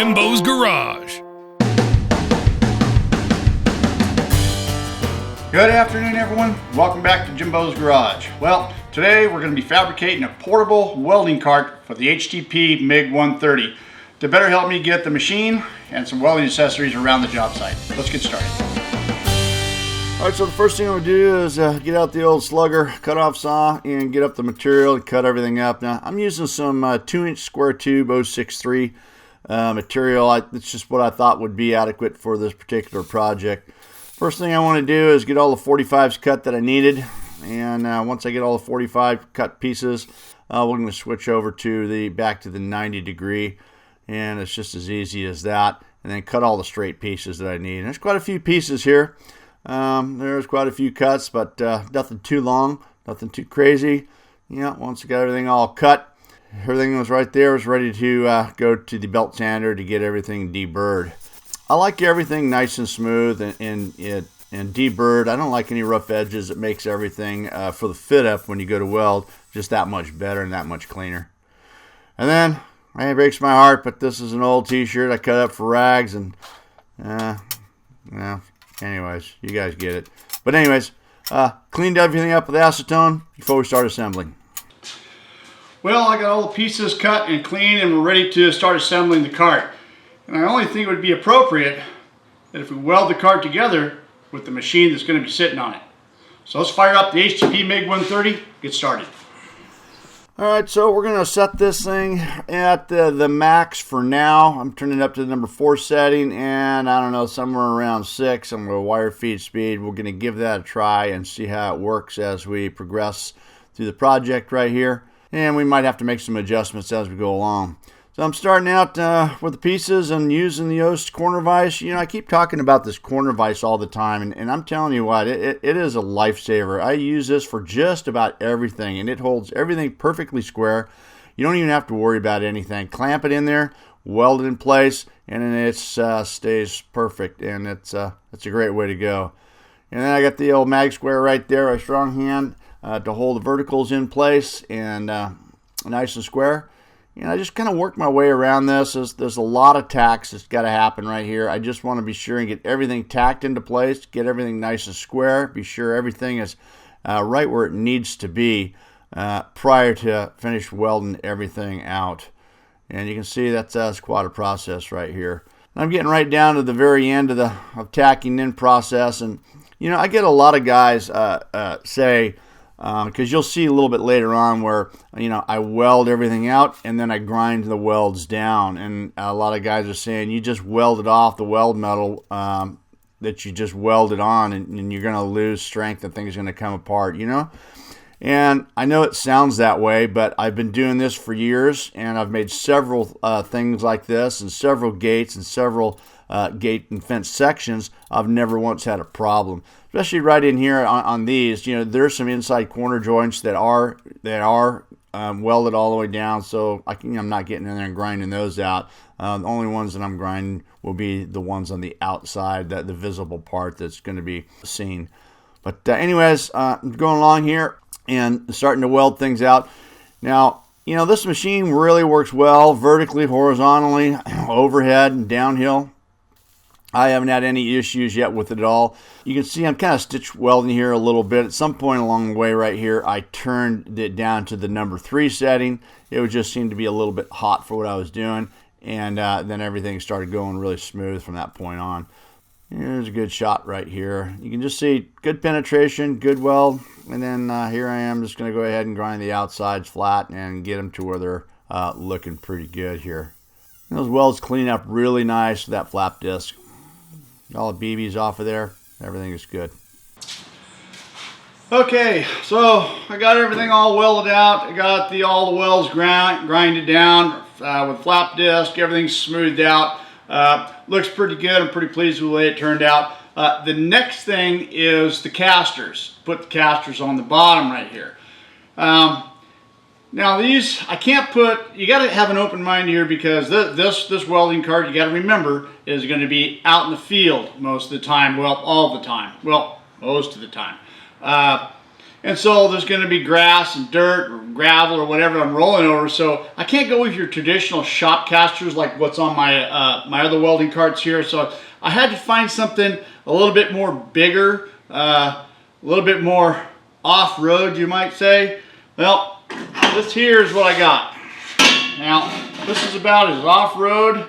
Jimbo's Garage. Good afternoon, everyone. Welcome back to Jimbo's Garage. Well, today we're going to be fabricating a portable welding cart for the HTP MIG 130 to better help me get the machine and some welding accessories around the job site. Let's get started. Alright, so the first thing I'm going to do is get out the old slugger cut-off saw and get up the material and cut everything up. Now, I'm using some 2-inch square tube 063 material. It's just what I thought would be adequate for this particular project. First thing I want to do is get all the 45s cut that I needed. And once I get all the 45 cut pieces, we're going to switch over to back to the 90 degree. And it's just as easy as that. And then cut all the straight pieces that I need. And there's quite a few pieces here. There's quite a few cuts, but nothing too long, nothing too crazy. Yeah, once I got everything all cut, everything was right there, was ready to go to the belt sander to get everything deburred. I like everything nice and smooth and deburred. I don't like any rough edges. It makes everything for the fit up when you go to weld just that much better and that much cleaner. And then, it breaks my heart, but this is an old t-shirt I cut up for rags, and anyways, you guys get it. But anyways, cleaned everything up with acetone before we start assembling. Well, I got all the pieces cut and clean, and we're ready to start assembling the cart. And I only think it would be appropriate that if we weld the cart together with the machine that's going to be sitting on it. So let's fire up the HTP MIG 130, get started. Alright, so we're going to set this thing at the max for now. I'm turning it up to the number 4 setting, and I don't know, somewhere around 6. I'm going to wire feed speed. We're going to give that a try and see how it works as we progress through the project right here. And we might have to make some adjustments as we go along. So I'm starting out with the pieces and using the Yost corner vise. You know, I keep talking about this corner vise all the time, and I'm telling you what, it is a lifesaver. I use this for just about everything, and it holds everything perfectly square. You don't even have to worry about anything. Clamp it in there, weld it in place, and then it stays perfect, and it's a great way to go. And then I got the old mag square right there, a strong hand to hold the verticals in place and nice and square. And I just kind of work my way around this. There's a lot of tacks that's got to happen right here. I just want to be sure and get everything tacked into place, get everything nice and square, be sure everything is right where it needs to be prior to finish welding everything out. And you can see that's quite a process right here. I'm getting right down to the very end of tacking in process. And, you know, I get a lot of guys say, because you'll see a little bit later on where, you know, I weld everything out and then I grind the welds down. And a lot of guys are saying you just welded off the weld metal that you just welded on, and you're going to lose strength and things are going to come apart, you know. And I know it sounds that way, but I've been doing this for years, and I've made several things like this and several gates and several gate and fence sections. I've never once had a problem. Especially right in here on these, you know, there's some inside corner joints that are welded all the way down, so I'm not getting in there and grinding those out. The only ones that I'm grinding will be the ones on the outside, the visible part that's going to be seen. But anyways, I'm going along here and starting to weld things out. Now, you know, this machine really works well vertically, horizontally, overhead, and downhill. I haven't had any issues yet with it at all. You can see I'm kind of stitch welding here a little bit. At some point along the way right here, I turned it down to the number 3 setting. It would just seem to be a little bit hot for what I was doing. And then everything started going really smooth from that point on. Here's a good shot right here. You can just see good penetration, good weld. And then here I am just going to go ahead and grind the outsides flat and get them to where they're looking pretty good here. And those welds clean up really nice with that flap disc. All the BBs off of there. Everything is good. Okay, so I got everything all welded out. I got all the welds grinded down with flap disc. Everything's smoothed out. Looks pretty good. I'm pretty pleased with the way it turned out. The next thing is the casters. Put the casters on the bottom right here. Now these, I can't put, you got to have an open mind here because this welding cart, you got to remember, is going to be out in the field most of the time. Well, all the time. Well, most of the time. And so there's going to be grass and dirt or gravel or whatever I'm rolling over. So I can't go with your traditional shop casters like what's on my my other welding carts here. So I had to find something a little bit more bigger, a little bit more off-road, you might say. Well, this here is what I got. Now, this is about as off-road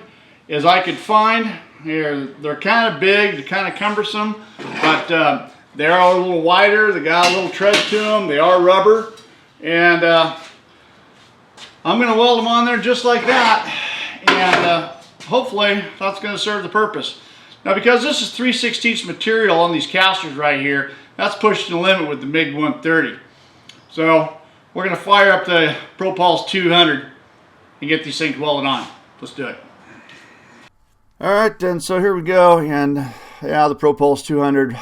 as I could find. Here, they're kind of big, they're kind of cumbersome, but they are a little wider, they got a little tread to them, they are rubber, and I'm going to weld them on there just like that, and hopefully that's going to serve the purpose. Now, because this is 3/16 material on these casters right here, that's pushing the limit with the MIG 130. So we're going to fire up the ProPulse 200 and get these things welded on. Let's do it. Alright, and so here we go, and yeah, the ProPulse 200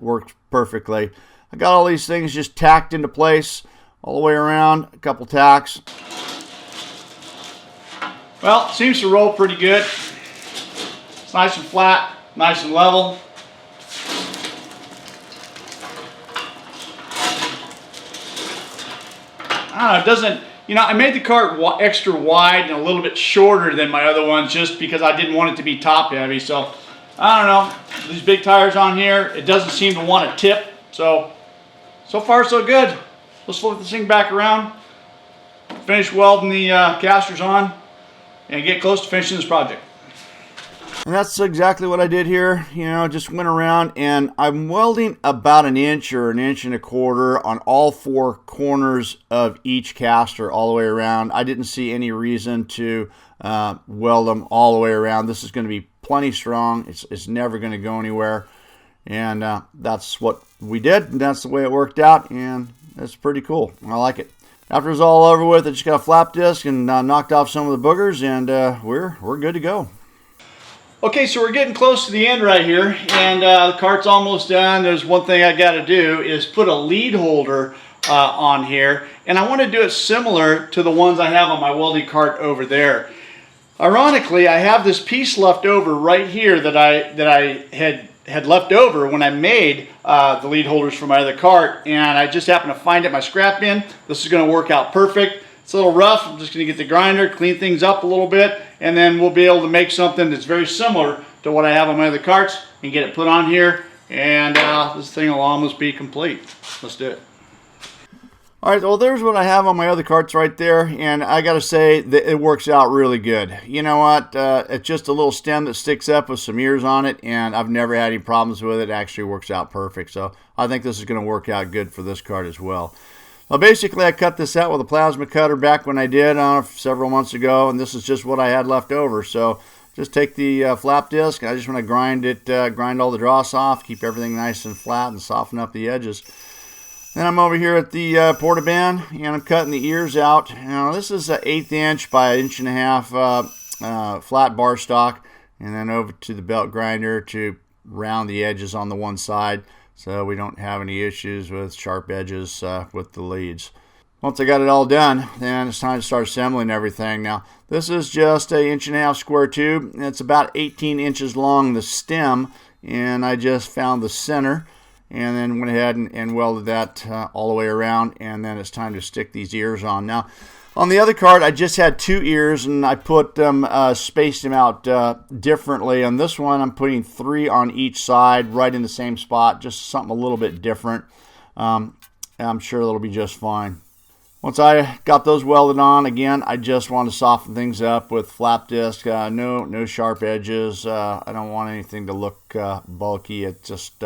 worked perfectly. I got all these things just tacked into place all the way around, a couple tacks. Well, it seems to roll pretty good. It's nice and flat, nice and level. I don't know, it doesn't, you know, I made the cart extra wide and a little bit shorter than my other ones just because I didn't want it to be top heavy. So, I don't know, these big tires on here, it doesn't seem to want to tip. So far so good. Let's flip this thing back around, finish welding the casters on, and get close to finishing this project. And that's exactly what I did here. You know, just went around and I'm welding about 1 inch or 1.25 inches on all 4 corners of each caster all the way around. I didn't see any reason to weld them all the way around. This is going to be plenty strong. It's never going to go anywhere. And that's what we did. And that's the way it worked out. And it's pretty cool. I like it. After it's all over with, I just got a flap disc and knocked off some of the boogers, and we're good to go. Okay, so we're getting close to the end right here, and the cart's almost done. There's one thing I got to do is put a lead holder on here, and I want to do it similar to the ones I have on my welding cart over there. Ironically, I have this piece left over right here that I had left over when I made the lead holders for my other cart, and I just happened to find it in my scrap bin. This is going to work out perfect. It's a little rough. I'm just going to get the grinder, clean things up a little bit, and then we'll be able to make something that's very similar to what I have on my other carts and get it put on here, and this thing will almost be complete. Let's do it. Alright, well there's what I have on my other carts right there, and I gotta say that it works out really good. You know what, it's just a little stem that sticks up with some ears on it, and I've never had any problems with it. It actually works out perfect, so I think this is going to work out good for this cart as well. Well, basically I cut this out with a plasma cutter back when I did several months ago, and this is just what I had left over. So just take the flap disc, I just want to grind it, grind all the dross off, keep everything nice and flat and soften up the edges. Then I'm over here at the portaband, and I'm cutting the ears out. Now this is an 1/8 inch by 1.5 inch flat bar stock, and then over to the belt grinder to round the edges on the one side, so we don't have any issues with sharp edges with the leads. Once I got it all done, then it's time to start assembling everything. Now, this is just a 1.5 inch square tube. It's about 18 inches long, the stem, and I just found the center and then went ahead and welded that all the way around, and then it's time to stick these ears on. Now, on the other cart, I just had 2 ears, and I put them, spaced them out differently. On this one, I'm putting 3 on each side, right in the same spot, just something a little bit different. I'm sure that'll be just fine. Once I got those welded on, again, I just want to soften things up with flap disc. No sharp edges. I don't want anything to look bulky. It just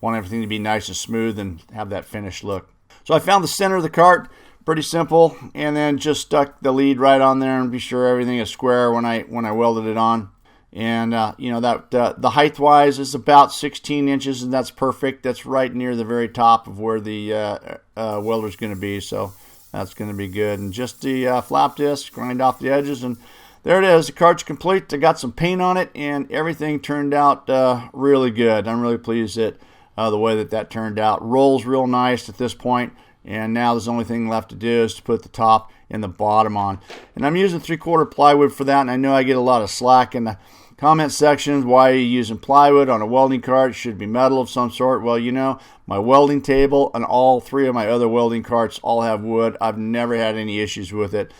want everything to be nice and smooth and have that finished look. So I found the center of the cart. Pretty simple, and then just stuck the lead right on there and be sure everything is square when I welded it on. And you know, that the height wise is about 16 inches, and that's perfect. That's right near the very top of where the welder's going to be, so that's going to be good. And just the flap disc, grind off the edges, and there it is. The cart's complete. I got some paint on it, and everything turned out really good. I'm really pleased at the way that turned out. Rolls real nice at this point. And now the only thing left to do is to put the top and the bottom on. And I'm using 3/4 plywood for that, and I know I get a lot of slack in the Comment sections, why are you using plywood on a welding cart? It should be metal of some sort. Well, you know, my welding table and all 3 of my other welding carts all have wood. I've never had any issues with it.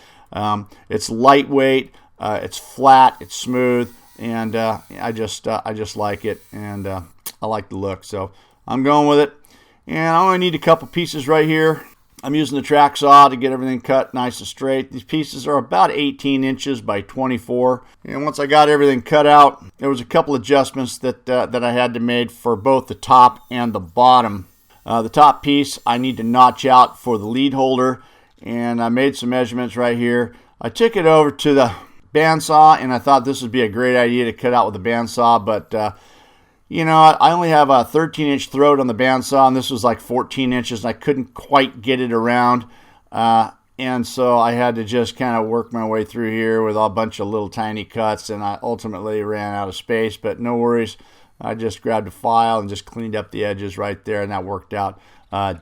It's lightweight, it's flat, it's smooth, and I just like it, and I like the look. So I'm going with it. And I only need a couple pieces right here. I'm using the track saw to get everything cut nice and straight. These pieces are about 18 inches by 24. And once I got everything cut out, there was a couple adjustments that I had to make for both the top and the bottom. The top piece I need to notch out for the lead holder, and I made some measurements right here. I took it over to the bandsaw, and I thought this would be a great idea to cut out with the bandsaw, but you know, I only have a 13-inch throat on the bandsaw, and this was like 14 inches, and I couldn't quite get it around. And so I had to just kind of work my way through here with a bunch of little tiny cuts, and I ultimately ran out of space, but no worries. I just grabbed a file and just cleaned up the edges right there, and that worked out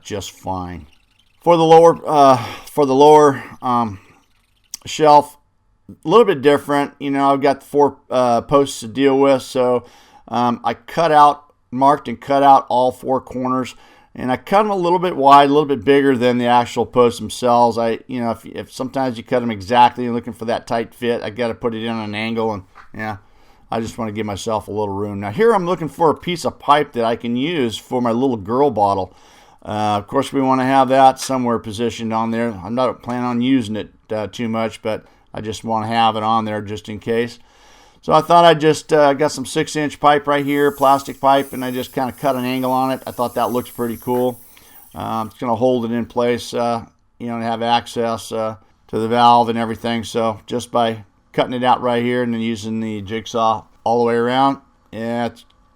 just fine. For the lower shelf, a little bit different. You know, I've got 4 posts to deal with, so I marked and cut out all 4 corners, and I cut them a little bit wide, a little bit bigger than the actual posts themselves. You know, if sometimes you cut them exactly and looking for that tight fit, I got to put it in on an angle, and yeah, I just want to give myself a little room. Now here I'm looking for a piece of pipe that I can use for my little girl bottle. Of course, we want to have that somewhere positioned on there. I'm not planning on using it too much, but I just want to have it on there just in case. So I thought I'd just got some 6-inch pipe right here, plastic pipe, and I just kind of cut an angle on it. I thought that looks pretty cool. It's going to hold it in place, you know, and have access to the valve and everything. So just by cutting it out right here and then using the jigsaw all the way around, yeah,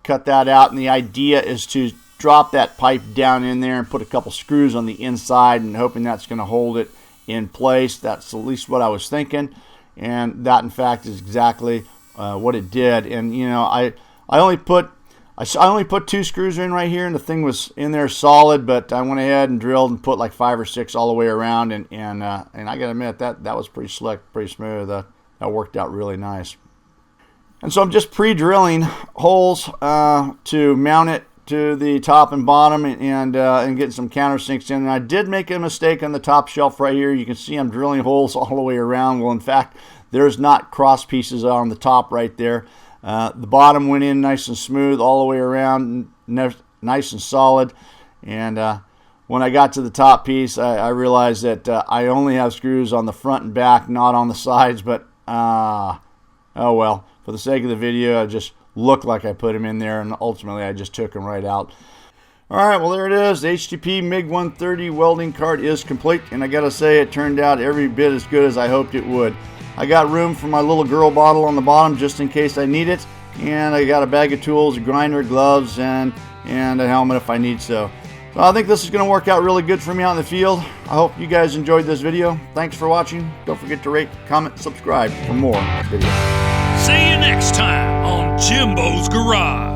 cut that out. And the idea is to drop that pipe down in there and put a couple screws on the inside, and hoping that's going to hold it in place. That's at least what I was thinking, and that in fact is exactly what it did. And you know, I only put 2 screws in right here, and the thing was in there solid, but I went ahead and drilled and put like 5 or 6 all the way around, and I gotta admit that was pretty slick, pretty smooth. That worked out really nice. And so I'm just pre-drilling holes to mount it to the top and bottom, and getting some countersinks in. And I did make a mistake on the top shelf right here. You can see I'm drilling holes all the way around. Well, in fact, there's not cross pieces on the top right there. The bottom went in nice and smooth all the way around, nice and solid. And when I got to the top piece, I realized that I only have screws on the front and back, not on the sides. But oh well, for the sake of the video, I just looked like I put them in there, and ultimately I just took them right out. Alright, well there it is. The HTP MiG 130 welding cart is complete, and I gotta say it turned out every bit as good as I hoped it would. I got room for my little girl bottle on the bottom just in case I need it, and I got a bag of tools, a grinder, gloves, and a helmet if I need so. So I think this is going to work out really good for me out in the field. I hope you guys enjoyed this video. Thanks for watching. Don't forget to rate, comment, subscribe for more videos. See you next time on Jimbo's Garage.